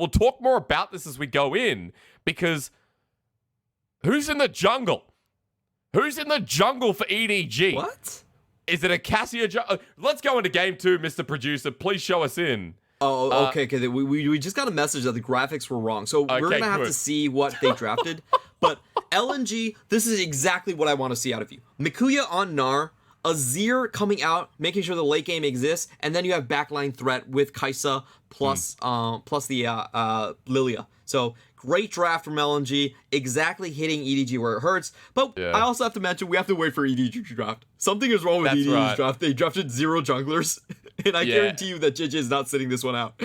we'll talk more about this as we go in, because who's in the jungle? Who's in the jungle for EDG? What? Is it a Cassia? Let's go into game 2, Mr. Producer. Please show us in. Oh, okay. We just got a message that the graphics were wrong, so we're gonna have to see what they drafted. But LNG, this is exactly what I want to see out of you. Mikuya on Gnar, Azir coming out, making sure the late game exists, and then you have backline threat with Xayah plus the Lillia. So great draft from LNG, exactly hitting EDG where it hurts. But I also have to mention, we have to wait for EDG to draft. Something is wrong with EDG's draft. They drafted 0 junglers, and I guarantee you that Jiejie is not sitting this one out.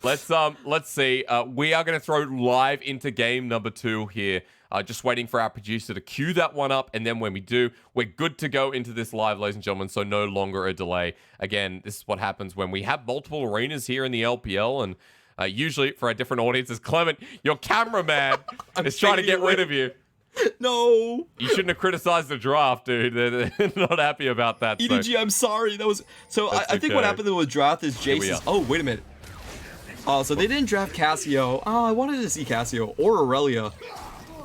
Let's see. We are going to throw live into game number 2 here. Just waiting for our producer to cue that one up, and then when we do, we're good to go into this live, ladies and gentlemen, so no longer a delay. Again, this is what happens when we have multiple arenas here in the LPL, and usually for our different audiences. Clement, your cameraman is trying to get rid of you. No. You shouldn't have criticized the draft, dude. They're not happy about that. EDG, I'm sorry. That was I think what happened with draft is Jayce. Oh, wait a minute. Oh, so they didn't draft Cassio. Oh, I wanted to see Cassio or Aurelia.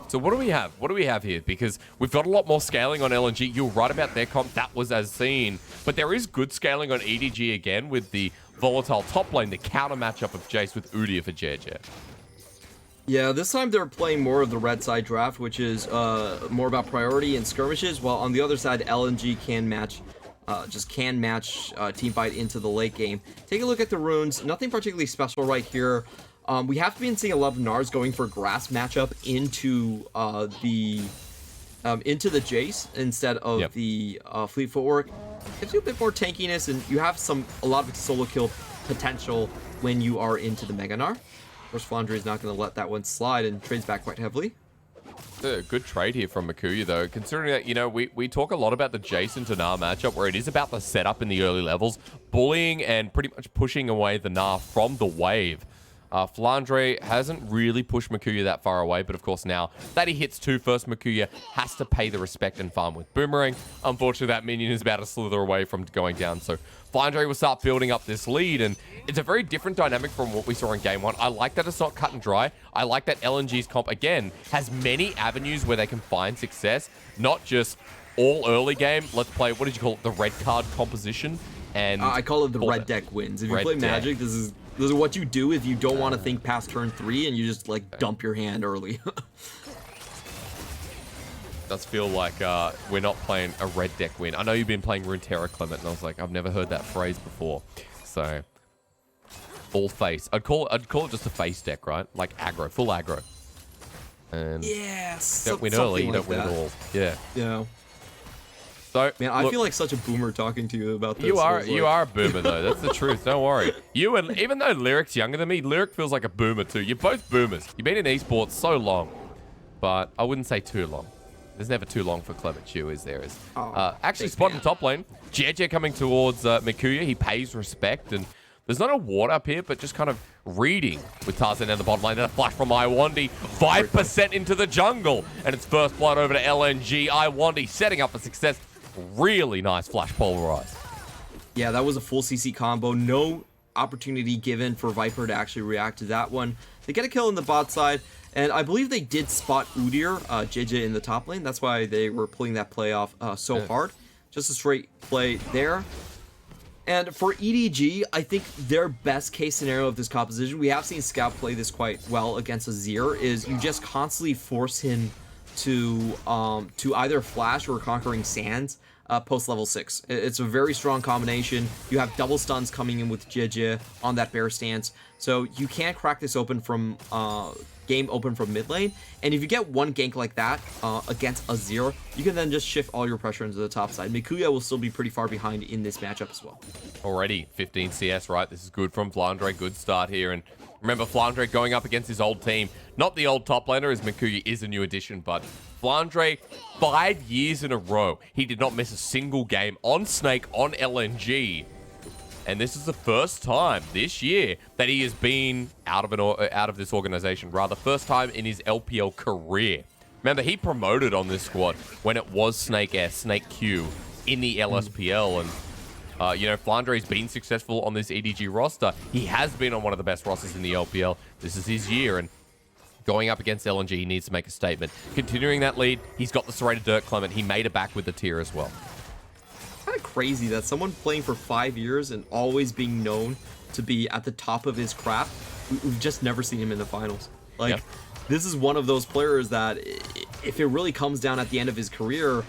So what do we have? What do we have here? Because we've got a lot more scaling on LNG. You're right about their comp. That was as seen. But there is good scaling on EDG again with the volatile top lane, the counter matchup of Jayce with Udyr for Jiejie. Yeah, this time they're playing more of the red side draft, which is more about priority and skirmishes, while on the other side, LNG can match team fight into the late game. Take a look at the runes. Nothing particularly special right here. We have been seeing a lot of Gnars going for grass matchup into the Jayce instead of the fleet footwork. Gives you a bit more tankiness, and you have a lot of solo kill potential when you are into the Mega Gnar. Of course, Flandre is not going to let that one slide and trades back quite heavily. A good trade here from Mikuya, though, considering that, you know, we talk a lot about the Jayce and Gnar matchup, where it is about the setup in the early levels, bullying and pretty much pushing away the Gnar from the wave. Flandre hasn't really pushed Mikuya that far away, but of course now that he hits 2 first, Mikuya has to pay the respect and farm with Boomerang. Unfortunately, that minion is about to slither away from going down, so Flandre will start building up this lead, and it's a very different dynamic from what we saw in game 1. I like that it's not cut and dry. I like that LNG's comp, again, has many avenues where they can find success, not just all early game. Let's play, what did you call it, the red card composition? And I call it the red deck wins. If you play Magic, this is what you do if you don't want to think past turn 3 and you just like dump your hand early. Does feel like we're not playing a red deck win. I know you've been playing Runeterra, Clement, and I was like, I've never heard that phrase before. So, all face. I'd call it just a face deck, right? Like aggro, full aggro. And yes, don't win early, you don't win at all. Yeah. Yeah. So, man, I feel like such a boomer talking to you about this. You are a boomer though. That's the truth. Don't worry. You, and even though Lyric's younger than me, Lyric feels like a boomer too. You're both boomers. You've been in esports so long, but I wouldn't say too long. There's never too long for Clement Chew, is there? Actually, spotting top lane. Jiejie coming towards Mikuya. He pays respect, and there's not a ward up here, but just kind of reading with Tarzan down the bottom lane. Then a flash from Lwandy. 5% into the jungle, and it's first blood over to LNG. Lwandy setting up for success. Really nice flash polarize. Yeah, that was a full CC combo. No opportunity given for Viper to actually react to that one. They get a kill on the bot side, and I believe they did spot Udyr, Jiejie in the top lane. That's why they were pulling that play off so hard. Just a straight play there. And for EDG, I think their best case scenario of this composition, we have seen Scout play this quite well against Azir, is you just constantly force him to either flash or Conquering Sands post level 6. It's a very strong combination. You have double stuns coming in with Jiejie on that bear stance, so you can't crack this open from game open from mid lane. And if you get one gank like that against Azir, you can then just shift all your pressure into the top side. Mikuya will still be pretty far behind in this matchup as well. Already 15 CS, right? This is good from Flandre. Good start here. And remember, Flandre going up against his old team. Not the old top laner, as Mikuya is a new addition, but Flandre, 5 years in a row, he did not miss a single game on Snake, on LNG. And this is the first time this year that he has been out of this organization. Rather, first time in his LPL career. Remember, he promoted on this squad when it was Snake S, Snake Q in the LSPL, and You know, Flandre's been successful on this EDG roster. He has been on one of the best rosters in the LPL. This is his year, and going up against LNG, he needs to make a statement. Continuing that lead, he's got the serrated dirt Clement. He made it back with the tier as well. It's kind of crazy that someone playing for 5 years and always being known to be at the top of his craft, we've just never seen him in the finals. Like, yeah. This is one of those players that if it really comes down at the end of his career,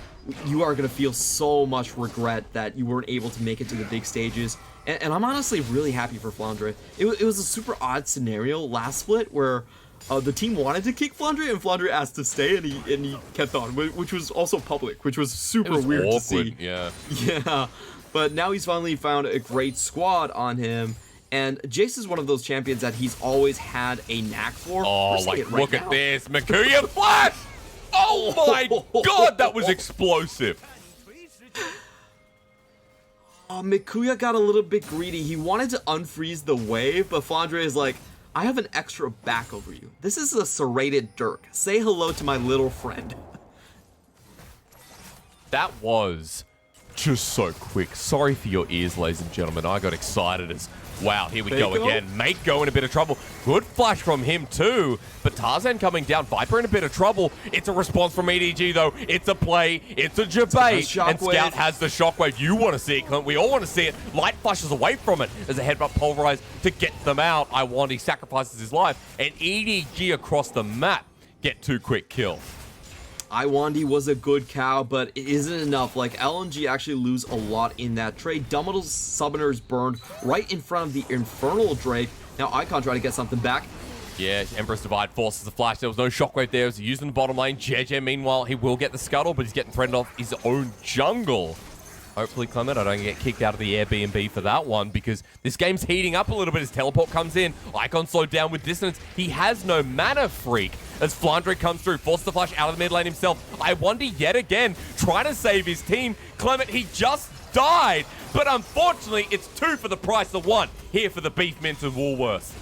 you are going to feel so much regret that you weren't able to make it to the big stages. And I'm honestly really happy for Flandre. It was a super odd scenario last split where the team wanted to kick Flandre and Flandre asked to stay, and he kept on, which was also public, which was super weird awkward, to see. Yeah. Yeah, but now he's finally found a great squad on him. And Jayce is one of those champions that he's always had a knack for. Oh, like, look at this. Meiko flash! Oh my god, that was explosive. Meiko got a little bit greedy. He wanted to unfreeze the wave, but Flandre is like, I have an extra back over you. This is a serrated Dirk. Say hello to my little friend. That was just so quick. Sorry for your ears, ladies and gentlemen. I got excited as, wow, here we go again. Meiko in a bit of trouble. Good flash from him too, but Tarzan coming down. Viper in a bit of trouble. It's a response from EDG though. It's a play. It's a debate. And Scout has the shockwave. You want to see it, Clement. We all want to see it. Light flashes away from it as a headbutt pulverized to get them out. Lwandy sacrifices his life, and EDG across the map get 2 quick kills. Lwandy was a good cow, but it isn't enough. Like, LNG actually lose a lot in that trade. Dumbledore's Summoners burned right in front of the Infernal Drake. Now Icon trying to get something back. Yeah, Empress Divide forces the flash. There was no shockwave there. It was used in the bottom lane. Jiejie, meanwhile, he will get the scuttle, but he's getting threatened off his own jungle. Hopefully, Clement, I don't get kicked out of the Airbnb for that one, because this game's heating up a little bit as teleport comes in. Icon slowed down with dissonance. He has no mana freak as Flandre comes through, forces the flash out of the mid lane himself. Lwandy yet again trying to save his team. Clement, he just died, but unfortunately, it's 2 for the price of 1 here for the Beef Mints and Woolworths.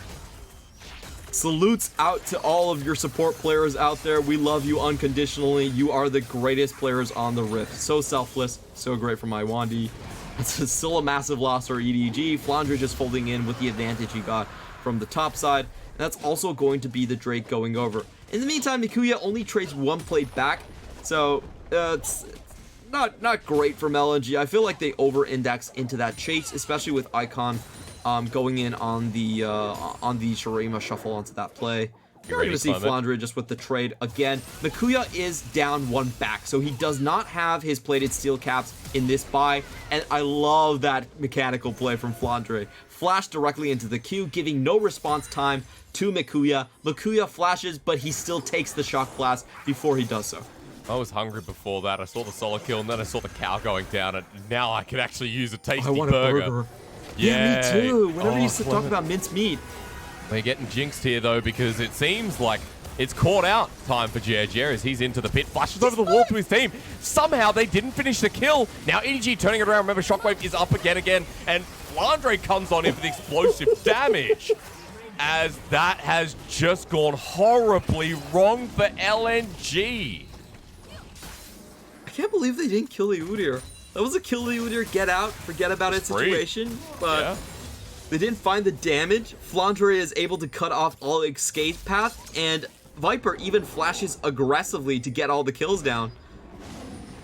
Salutes out to all of your support players out there. We love you unconditionally. You are the greatest players on the Rift. So selfless, so great from Lwandy. It's still a massive loss for EDG. Flandre just folding in with the advantage he got from the top side. And that's also going to be the Drake going over. In the meantime, Meiko only trades 1 plate back. So it's not great from LNG. I feel like they over-index into that chase, especially with Icon going in on the Shurima shuffle onto that play. You're going to see Flandre just with the trade again. Meiko is down 1 back, so he does not have his plated steel caps in this buy, and I love that mechanical play from Flandre. Flash directly into the queue, giving no response time to Meiko. Meiko flashes, but he still takes the shock blast before he does so. I was hungry before that. I saw the solo kill, and then I saw the cow going down, and now I can actually use a tasty burger. Yeah, me too. Whenever you used to talk about minced meat. We're getting jinxed here, though, because it seems like it's caught out time for Jiejie as he's into the pit. Flashes over the wall to his team. Somehow they didn't finish the kill. Now EDG turning it around. Remember, Shockwave is up again. And Flandre comes on in for the explosive damage. As that has just gone horribly wrong for LNG. I can't believe they didn't kill the Udyr. That was a kill the Udyr, get out, forget about it situation, but yeah. They didn't find the damage. Flandre is able to cut off all escape path, and Viper even flashes aggressively to get all the kills down.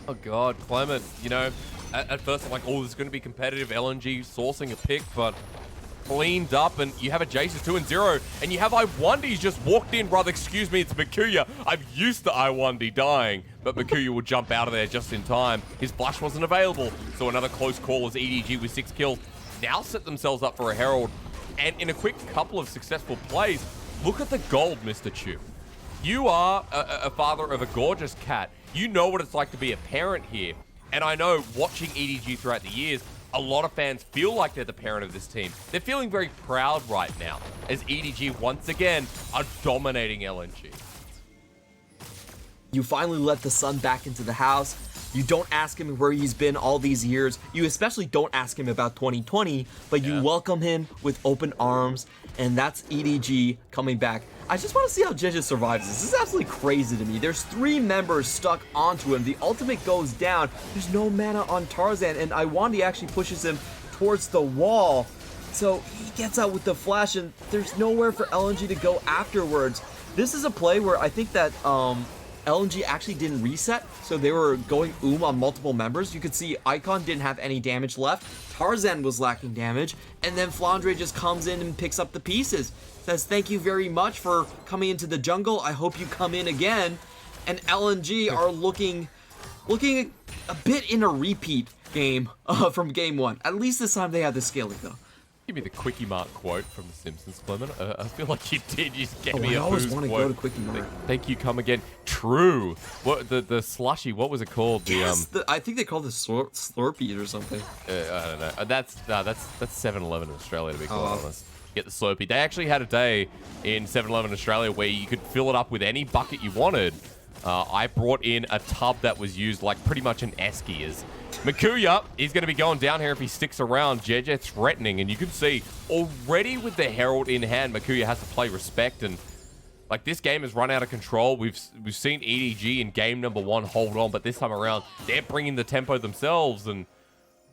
Oh god, Clement, you know, at first I'm like, oh, this is going to be competitive, LNG sourcing a pick, but cleaned up, and you have a Jayce 2-0, and you have Lwandy just walked in, brother, excuse me, it's Meiko. I'm used to Lwandy dying, but Meiko will jump out of there just in time. His flash wasn't available, so another close call as EDG with 6 kills now set themselves up for a Herald, and in a quick couple of successful plays, look at the gold, Mr. Chew. You are a father of a gorgeous cat. You know what it's like to be a parent here, and I know watching EDG throughout the years, a lot of fans feel like they're the parent of this team. They're feeling very proud right now as EDG once again are dominating LNG. You finally let the sun back into the house. You don't ask him where he's been all these years. You especially don't ask him about 2020, but you welcome him with open arms, and that's EDG coming back. I just want to see how Jiejie survives this. This is absolutely crazy to me. There's 3 members stuck onto him. The ultimate goes down. There's no mana on Tarzan, and Lwandy actually pushes him towards the wall. So he gets out with the flash, and there's nowhere for LNG to go afterwards. This is a play where I think that LNG actually didn't reset, so they were going on multiple members. You could see Icon didn't have any damage left. Tarzan was lacking damage, and then Flandre just comes in and picks up the pieces. Says, thank you very much for coming into the jungle. I hope you come in again. And LNG are looking a bit in a repeat game from game 1. At least this time they have the scaling though. Give me the Quickie Mart quote from The Simpsons, Clement. I feel like you did. You just gave me I a always who's want to quote. go to Quickie Mart. Thank you, come again. True. What the slushy? What was it called? Yes, I think they called it Slurpees or something. I don't know. That's 7-Eleven in Australia, to be quite honest. Get the Slurpee. They actually had a day in 7-Eleven Australia where you could fill it up with any bucket you wanted. I brought in a tub that was used like pretty much an esky. As Meiko, he's going to be going down here if he sticks around. Jiejie threatening, and you can see already with the Herald in hand, Meiko has to play respect, and like this game has run out of control. We've seen EDG in game number 1 hold on, but this time around they're bringing the tempo themselves, and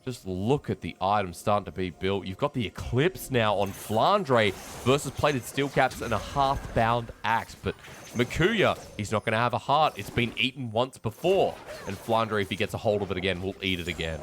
just look at the items starting to be built. You've got the Eclipse now on Flandre versus plated steel caps and a half-bound axe. But Meiko, he's not going to have a heart. It's been eaten once before. And Flandre, if he gets a hold of it again, will eat it again.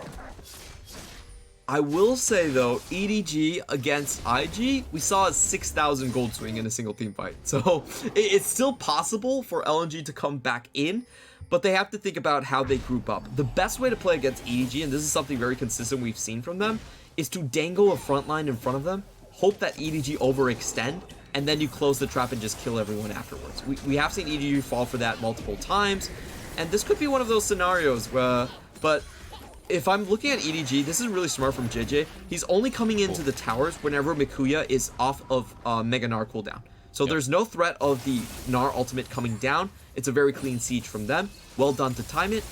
I will say, though, EDG against IG, we saw a 6,000 gold swing in a single team fight. So it's still possible for LNG to come back in, but they have to think about how they group up. The best way to play against EDG, and this is something very consistent we've seen from them, is to dangle a front line in front of them, hope that EDG overextend, and then you close the trap and just kill everyone afterwards. We have seen EDG fall for that multiple times, and this could be one of those scenarios where, but if I'm looking at EDG, this is really smart from Jiejie. He's only coming into the towers whenever Meiko is off of Mega Gnar cooldown. So there's no threat of the Gnar ultimate coming down. It's a very clean siege from them. Well done to time it.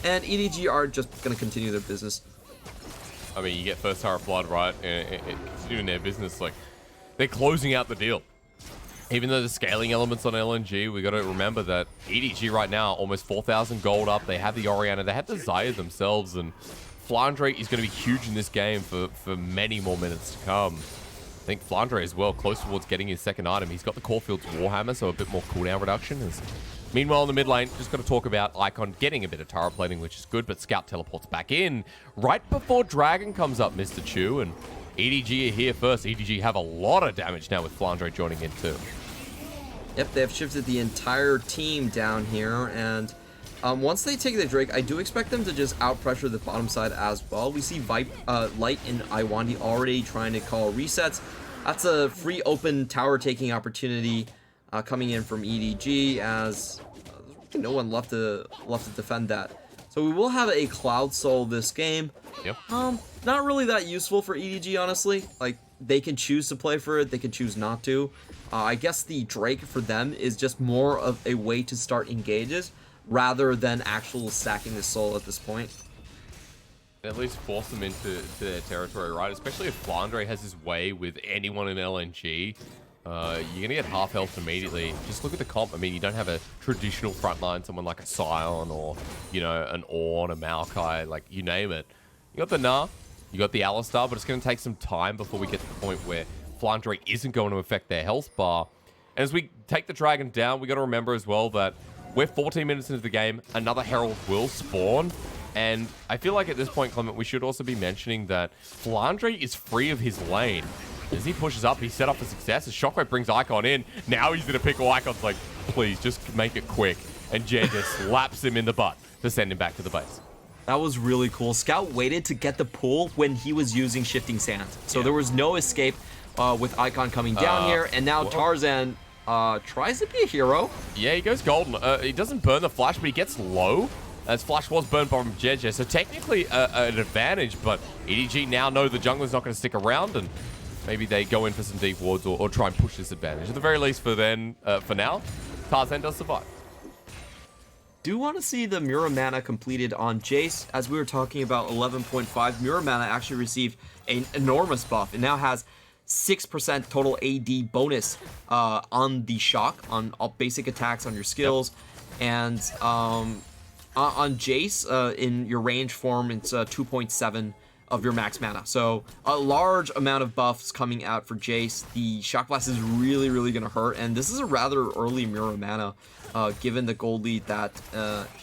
And EDG are just going to continue their business. I mean, you get first tower blood, right? And continuing their business, like, they're closing out the deal. Even though the scaling elements on LNG, we got to remember that EDG right now, almost 4,000 gold up. They have the Orianna. They have the Xayah themselves. And Flandre is going to be huge in this game for many more minutes to come. I think Flandre as well, close towards getting his second item. He's got the Caulfield's Warhammer, so a bit more cooldown reduction. Meanwhile, in the mid lane, just got to talk about Icon getting a bit of tower plating, which is good, but Scout teleports back in right before Dragon comes up, Mr. Chu, and EDG are here first. EDG have a lot of damage now with Flandre joining in too. Yep, they have shifted the entire team down here, and once they take the Drake, I do expect them to just out-pressure the bottom side as well. We see Light and Lwandy already trying to call resets. That's a free open tower-taking opportunity coming in from EDG, as no one left to defend that. So we will have a Cloud Soul this game. Yep. Not really that useful for EDG, honestly. Like, they can choose to play for it, they can choose not to. I guess the Drake for them is just more of a way to start engages rather than actual stacking the soul at this point. At least force them into their territory, right? Especially if Flandre has his way with anyone in LNG. You're going to get half health immediately. Just look at the comp. I mean, you don't have a traditional frontline, someone like a Scion or, you know, an Ornn, a Maokai, like, you name it. You got the Gnar, you got the Alistar, but it's going to take some time before we get to the point where Flandre isn't going to affect their health bar. And as we take the Dragon down, we got to remember as well that we're 14 minutes into the game. Another Herald will spawn. And I feel like at this point, Clement, we should also be mentioning that Flandre is free of his lane. As he pushes up, he's set up for success. As Shockwave brings Icon in, now he's going to pickle Icon's like, please, just make it quick. And Jiejie slaps him in the butt to send him back to the base. That was really cool. Scout waited to get the pull when he was using Shifting Sand. So there was no escape with Icon coming down here. And now Tarzan tries to be a hero. Yeah, he goes golden. He doesn't burn the flash, but he gets low. As flash was burned by Jiejie. So technically an advantage, but EDG now know the jungler's not going to stick around, and maybe they go in for some deep wards or try and push this advantage. At the very least for now, Tarzan does survive. do want to see the Mirror Mana completed on Jayce. As we were talking about 11.5, Mirror Mana actually received an enormous buff. It now has 6% total AD bonus on the shock, on all basic attacks, on your skills. And on Jayce, in your range form, it's 2.7 of your max mana. So a large amount of buffs coming out for Jayce. The Shock Blast is really, really going to hurt. And this is a rather early Mirror Mana, given the gold lead that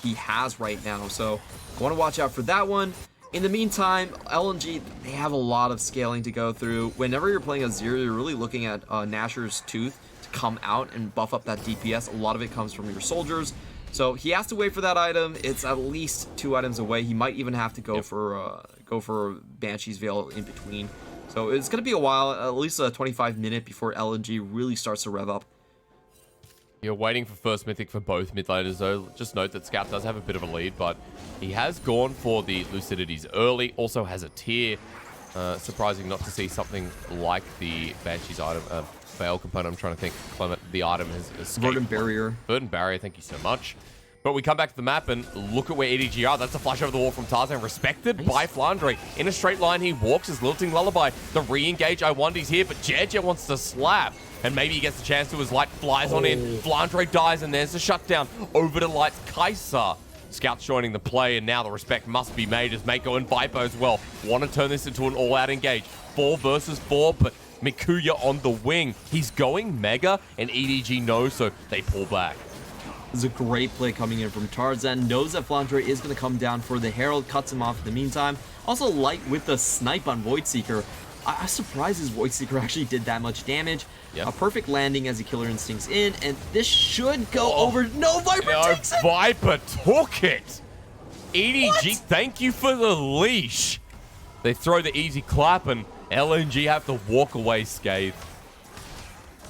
he has right now. So I want to watch out for that one. In the meantime, LNG, they have a lot of scaling to go through. Whenever you're playing Azir, you're really looking at Nashor's Tooth to come out and buff up that DPS. A lot of it comes from your soldiers. So he has to wait for that item. It's at least 2 items away. He might even have to go for Banshee's Veil in between. So it's going to be a while, at least a 25-minute before LNG really starts to rev up. You're waiting for first mythic for both mid laners though. Just note that Scout does have a bit of a lead, but he has gone for the Lucidities early. Also has a tier. Surprising not to see something like the Banshee's item. Veil component, I'm trying to think. Clement, the item has escaped. Verdant Barrier. Verdant Barrier, thank you so much. But we come back to the map and look at where EDG are. That's a flash over the wall from Tarzan, respected by Flandre. In a straight line, he walks his Lilting Lullaby. The re-engage Lwandy's here, but Jiejie wants to slap. And maybe he gets a chance to, his light flies on in. Flandre dies, and there's the shutdown. Over to Light's Xayah. Scout's joining the play, and now the respect must be made as Meiko and Viper as well want to turn this into an all-out engage. 4 versus 4, but Mikuya on the wing. He's going mega, and EDG knows, so they pull back. This is a great play coming in from Tarzan. Knows that Flandre is going to come down for the Herald, cuts him off in the meantime. Also, Light with the snipe on Voidseeker. I'm surprised his Voidseeker actually did that much damage. Yep. A perfect landing as he Killer Instincts in, and this should go over. No, Viper takes it! Viper took it! EDG, thank you for the leash. They throw the easy clap, and LNG have to walk away scathed.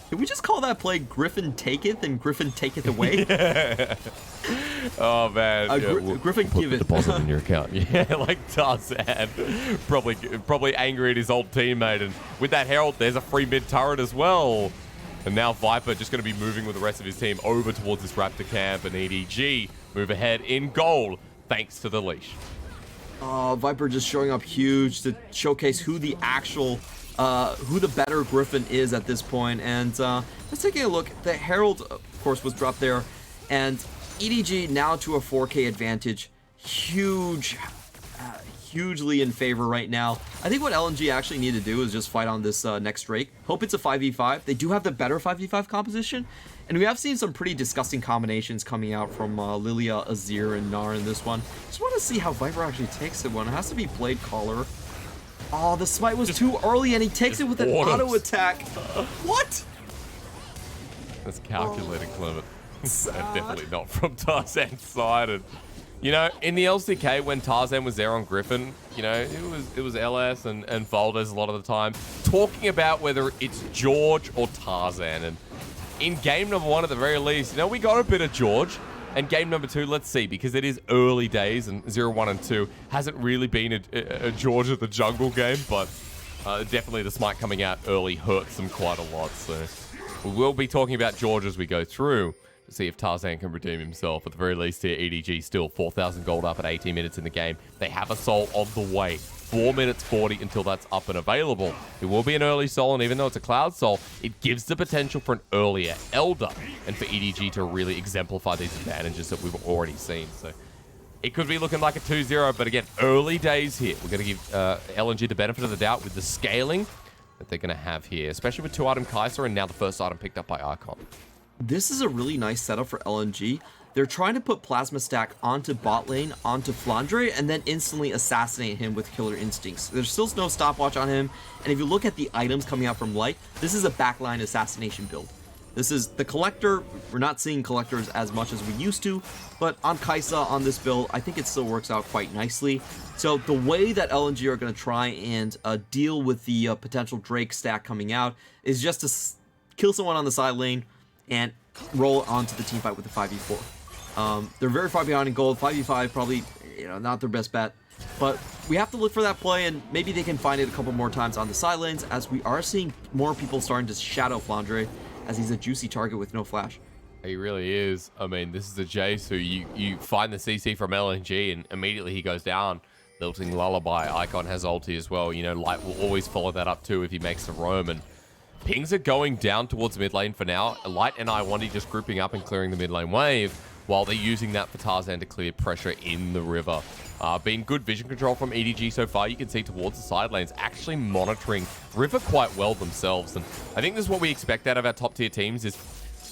Did we just call that play Griffin Taketh and Griffin Taketh Away? Yeah. Oh, man. Griffin give it. Deposit in your account. Yeah, like Tarzan. Probably angry at his old teammate. And with that Herald, there's a free mid turret as well. And now Viper just going to be moving with the rest of his team over towards this Raptor camp. And EDG move ahead in goal thanks to the leash. Viper just showing up huge to showcase who the actual... who the better Griffin is at this point. And let's take a look. The Herald, of course, was dropped there. And EDG now to a 4K advantage. Hugely in favor right now. I think what LNG actually need to do is just fight on this next Drake. Hope it's a 5v5. They do have the better 5v5 composition. And we have seen some pretty disgusting combinations coming out from Lillia, Azir, and Gnar in this one. Just want to see how Viper actually takes it one. It has to be Blade Caller. Oh, the smite was too early, and he takes it with an auto attack. What? That's calculated, Clement. Definitely not from Tarzan's side. And you know, in the LCK, when Tarzan was there on Griffin, you know, it was LS and VODS a lot of the time talking about whether it's George or Tarzan. And in game number 1, at the very least, you know, we got a bit of George. And game number 2, let's see, because it is early days, and 0, 1, and 2 hasn't really been a George of the Jungle game, but definitely the smite coming out early hurts them quite a lot. So we will be talking about George as we go through to see if Tarzan can redeem himself. At the very least here, EDG still 4,000 gold up at 18 minutes in the game. They have a soul on the way. 4 minutes 40 until that's up and available. It will be an early soul, and even though it's a cloud soul, it gives the potential for an earlier Elder, and for EDG to really exemplify these advantages that we've already seen. So it could be looking like a 2-0, but again, early days here. We're going to give LNG the benefit of the doubt with the scaling that they're going to have here, especially with 2-item Kai'Sa and now the first item picked up by Icon. This is a really nice setup for LNG. They're trying to put Plasma Stack onto bot lane, onto Flandre, and then instantly assassinate him with Killer Instincts. There's still no stopwatch on him, and if you look at the items coming out from Light, this is a backline assassination build. This is the Collector. We're not seeing Collectors as much as we used to, but on Kai'Sa, on this build, I think it still works out quite nicely. So the way that LNG are going to try and deal with the potential Drake stack coming out is just to kill someone on the side lane and roll onto the team fight with the 5v4. They're very far behind in gold. 5v5 probably, not their best bet. But we have to look for that play, and maybe they can find it a couple more times on the side lanes, as we are seeing more people starting to shadow Flandre, as he's a juicy target with no flash. He really is. I mean, this is a Jayce who you find the CC from LNG and immediately he goes down. Lilting Lullaby. Icon has ulti as well. You know, Light will always follow that up too if he makes the roam. And pings are going down towards mid lane for now. Light and Lwandy just grouping up and clearing the mid lane wave while they're using that for Tarzan to clear pressure in the river. Been good vision control from EDG so far. You can see towards the side lanes actually monitoring river quite well themselves. And I think this is what we expect out of our top tier teams is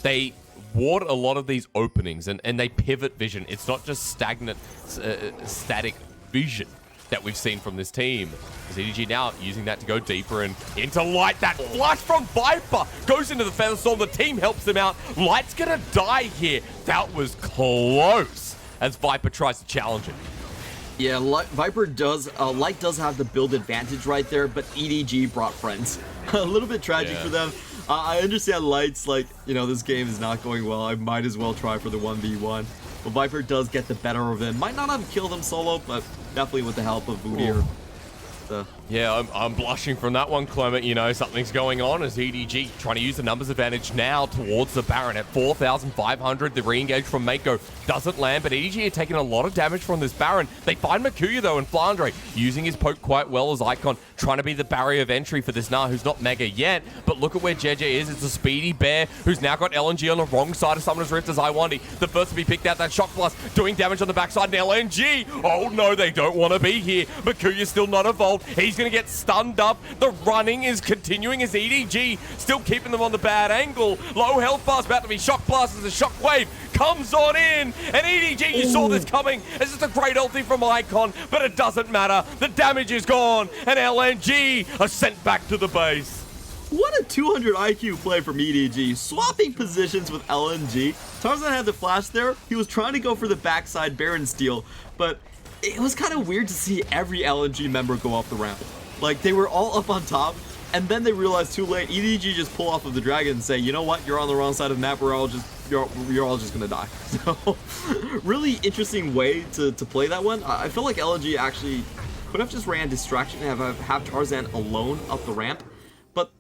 they ward a lot of these openings and they pivot vision. It's not just stagnant, static vision that we've seen from this team. As EDG now using that to go deeper and into Light. That flash from Viper goes into the Featherstorm. The team helps them out. Light's gonna die here. That was close as Viper tries to challenge it. Yeah, Viper does, Light does have the build advantage right there, but EDG brought friends. A little bit tragic for them. I understand Light's like, you know, this game is not going well. I might as well try for the 1v1. But Viper does get the better of him. Might not have killed him solo, but definitely with the help of Udyr. Yeah, I'm blushing from that one, Clement. You know, something's going on as EDG trying to use the numbers advantage now towards the Baron at 4,500. The re-engage from Meiko doesn't land, but EDG are taking a lot of damage from this Baron. They find Meiko, though, and Flandre using his poke quite well as Icon, trying to be the barrier of entry for this Gnar, who's not mega yet. But look at where Jiejie is. It's a speedy bear who's now got LNG on the wrong side of Summoner's Rift as Lwandy. The first to be picked out, that Shock Blast, doing damage on the backside, and LNG. Oh, no, they don't want to be here. Meiko's still not evolved. He's going to get stunned up. The running is continuing as EDG still keeping them on the bad angle. Low health bar's about to be shock blast as the shockwave comes on in. And EDG, you saw this coming. It's just a great ulti from Icon, but it doesn't matter. The damage is gone, and LNG are sent back to the base. What a 200 IQ play from EDG, swapping positions with LNG. Tarzan had the flash there. He was trying to go for the backside Baron steal, but it was kind of weird to see every LNG member go off the ramp. Like, they were all up on top, and then they realized too late. EDG just pull off of the dragon and say, you know what, you're on the wrong side of the map, you're all just gonna die. So, really interesting way to play that one. I feel like LNG actually could have just ran distraction and have Tarzan alone up the ramp, but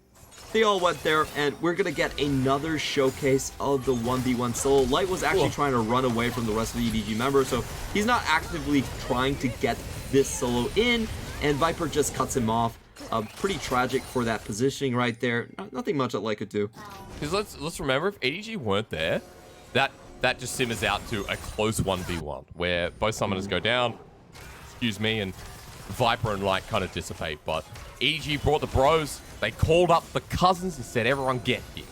they all went there, and we're gonna get another showcase of the 1v1 solo. Light was actually trying to run away from the rest of the EDG members, so he's not actively trying to get this solo in, and Viper just cuts him off. Pretty tragic for that positioning right there. Nothing much that Light could do. Because let's remember, if EDG weren't there, that just simmers out to a close 1v1 where both summoners go down, excuse me, and Viper and Light kind of dissipate. But EDG brought the bros. They called up the cousins and said, everyone get here.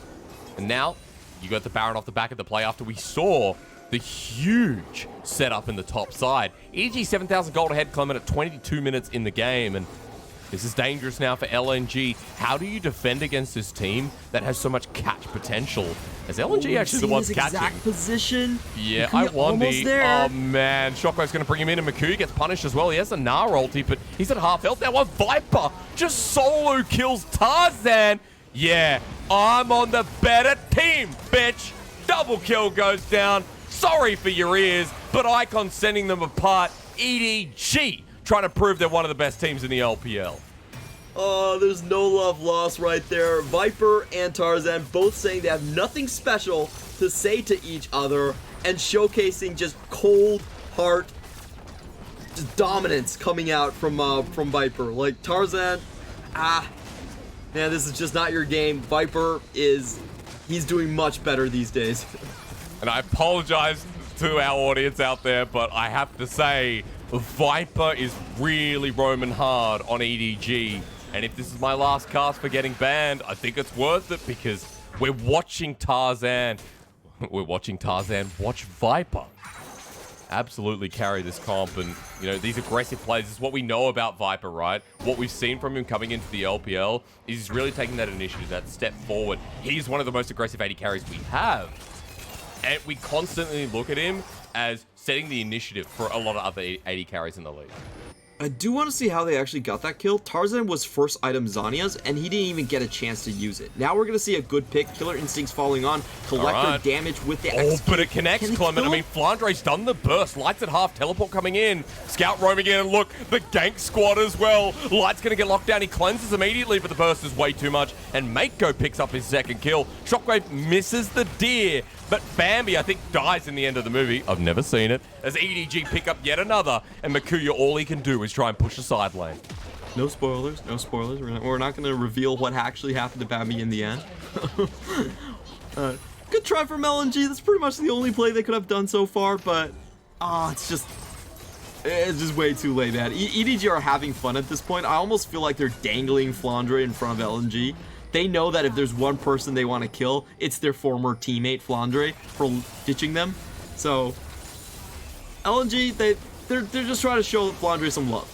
And now you got the Baron off the back of the play after we saw the huge setup in the top side. EDG 7,000 gold ahead, Clement at 22 minutes in the game. And this is dangerous now for LNG. How do you defend against this team that has so much catch potential? As LNG actually the one's catching. Exact position. Yeah, Lwandy. Oh man, Shockwave's going to bring him in, and Meiko gets punished as well. He has a Gnar ulti, but he's at half health. Now one Viper just solo kills Tarzan. Yeah, I'm on the better team, bitch. Double kill goes down. Sorry for your ears, but Icon sending them apart. EDG trying to prove they're one of the best teams in the LPL. Oh, there's no love lost right there. Viper and Tarzan both saying they have nothing special to say to each other and showcasing just cold heart, just dominance coming out from Viper. Like Tarzan, man, this is just not your game. Viper he's doing much better these days. And I apologize to our audience out there, but I have to say, Viper is really roaming hard on EDG. And if this is my last cast for getting banned, I think it's worth it because we're watching Tarzan. We're watching Tarzan watch Viper absolutely carry this comp. And, you know, these aggressive plays is what we know about Viper, right? What we've seen from him coming into the LPL is he's really taking that initiative, that step forward. He's one of the most aggressive AD carries we have. And we constantly look at him as setting the initiative for a lot of other AD carries in the league. I do want to see how they actually got that kill. Tarzan was first item Zanya's, and he didn't even get a chance to use it. Now we're going to see a good pick. Killer Instinct's falling on. Collector damage with the Oh, but it connects, Clement. I mean, Flandre's done the burst. Lights at half, teleport coming in. Scout roaming in, and look, the gank squad as well. Light's going to get locked down. He cleanses immediately, but the burst is way too much. And Meiko picks up his second kill. Shockwave misses the deer, but Bambi, I think, dies in the end of the movie. I've never seen it. As EDG pick up yet another, and Meiko, all he can do is try and push the side lane. No spoilers, no spoilers. We're not going to reveal what actually happened to Bambi in the end. Good try from LNG. That's pretty much the only play they could have done so far, but it's just way too late, man. EDG are having fun at this point. I almost feel like they're dangling Flandre in front of LNG. They know that if there's one person they want to kill, it's their former teammate Flandre for ditching them. So LNG, they're just trying to show Flandre some love.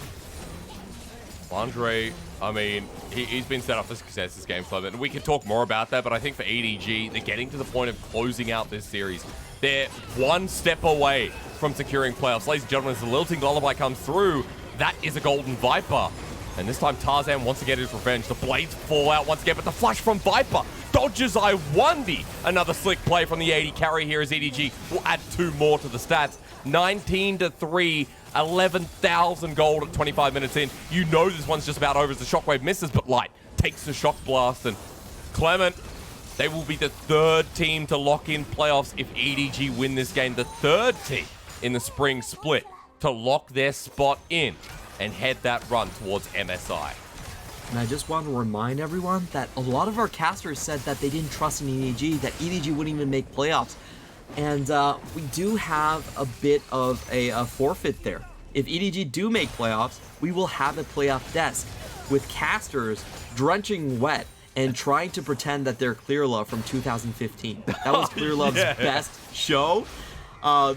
Flandre, I mean, he's been set up for success this game, Clement. And we can talk more about that, but I think for EDG, they're getting to the point of closing out this series. They're one step away from securing playoffs. Ladies and gentlemen, as the lilting lullaby comes through, that is a golden Viper. And this time Tarzan wants to get his revenge. The blades fall out once again, but the flash from Viper dodges Lwandy. Another slick play from the AD carry here as EDG will add 2 more to the stats. 19-3, 11,000 gold at 25 minutes in. You know this one's just about over as the Shockwave misses, but Light takes the Shock Blast. And Clement, they will be the 3rd team to lock in playoffs if EDG win this game. The 3rd team in the spring split to lock their spot in and head that run towards MSI. And I just want to remind everyone that a lot of our casters said that they didn't trust in EDG, that EDG wouldn't even make playoffs. And we do have a bit of a forfeit there. If EDG do make playoffs, we will have a playoff desk with casters drenching wet and trying to pretend that they're Clear Love from 2015. That was Clear Love's best show.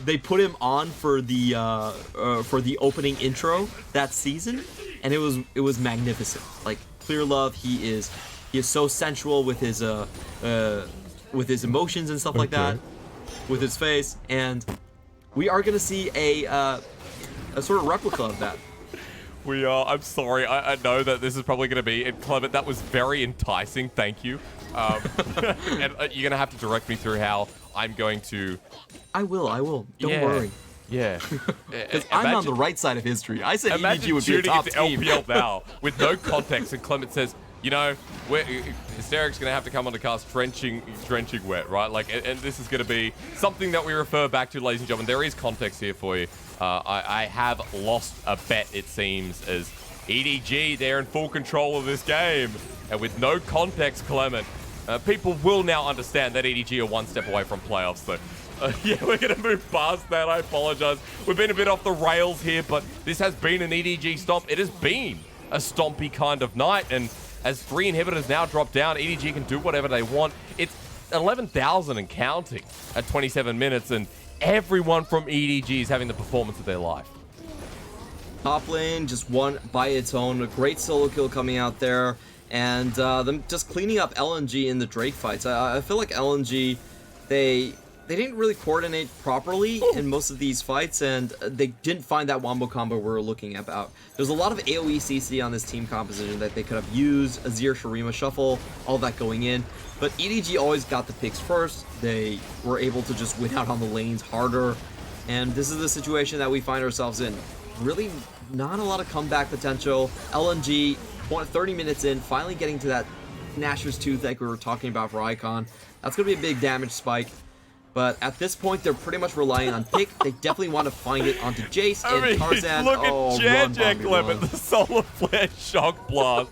They put him on for the opening intro that season, and it was magnificent. Like Clear Love, he is so sensual with his emotions and stuff like that, with his face, and we are gonna see a sort of replica of that. We are. I'm sorry. I know that this is probably going to be, and Clement, that was very enticing. Thank you. And you're going to have to direct me through how I'm going to. I will. Don't worry. Yeah. Because I'm on the right side of history. I said EDG would be a top team. LPL now with no context, and Clement says, you know, Hysterics going to have to come on the cast drenching wet, right? Like, and this is going to be something that we refer back to, ladies and gentlemen. There is context here for you. I have lost a bet, it seems, as EDG, they're in full control of this game. And with no context, Clement, people will now understand that EDG are one step away from playoffs. So, yeah, we're going to move past that. I apologize. We've been a bit off the rails here, but this has been an EDG stomp. It has been a stompy kind of night. And as 3 inhibitors now drop down, EDG can do whatever they want. It's 11,000 and counting at 27 minutes, and everyone from EDG is having the performance of their life. Top lane just won by its own. A great solo kill coming out there, and them just cleaning up LNG in the Drake fights. I feel like LNG, they didn't really coordinate properly in most of these fights, and they didn't find that wombo combo we're looking about. There's a lot of AoE CC on this team composition that they could have used. Azir, Shurima, Shuffle, all that going in. But EDG always got the picks first. They were able to just win out on the lanes harder. And this is the situation that we find ourselves in. Really not a lot of comeback potential. LNG, 30 minutes in, finally getting to that Gnasher's Tooth like we were talking about for Icon. That's going to be a big damage spike. But at this point, they're pretty much relying on pick. They definitely want to find it onto Jayce and Tarzan. Look at Jiejie, Clement, the solar flare shock blast.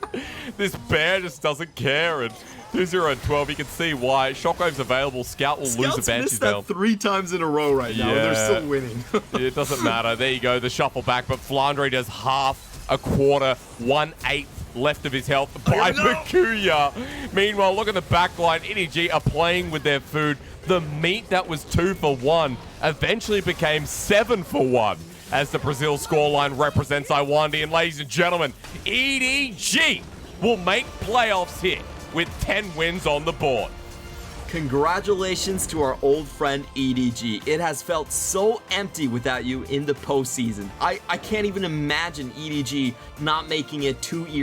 This bear just doesn't care. And 2-0 and 12, you can see why. Shockwave's available. Scout will lose a Banshee Veil. 3 times in a row right now. They're still winning. It doesn't matter. There you go. The shuffle back, but Flandre does half, a quarter, 1/8 left of his health by Meiko. Meanwhile, look at the back line. EDG are playing with their food. The meat that was 2 for 1 eventually became 7 for 1 as the Brazil scoreline represents Lwandy. And ladies and gentlemen, EDG will make playoffs here with 10 wins on the board. Congratulations to our old friend EDG. It has felt so empty without you in the postseason. I can't even imagine EDG not making it 2 years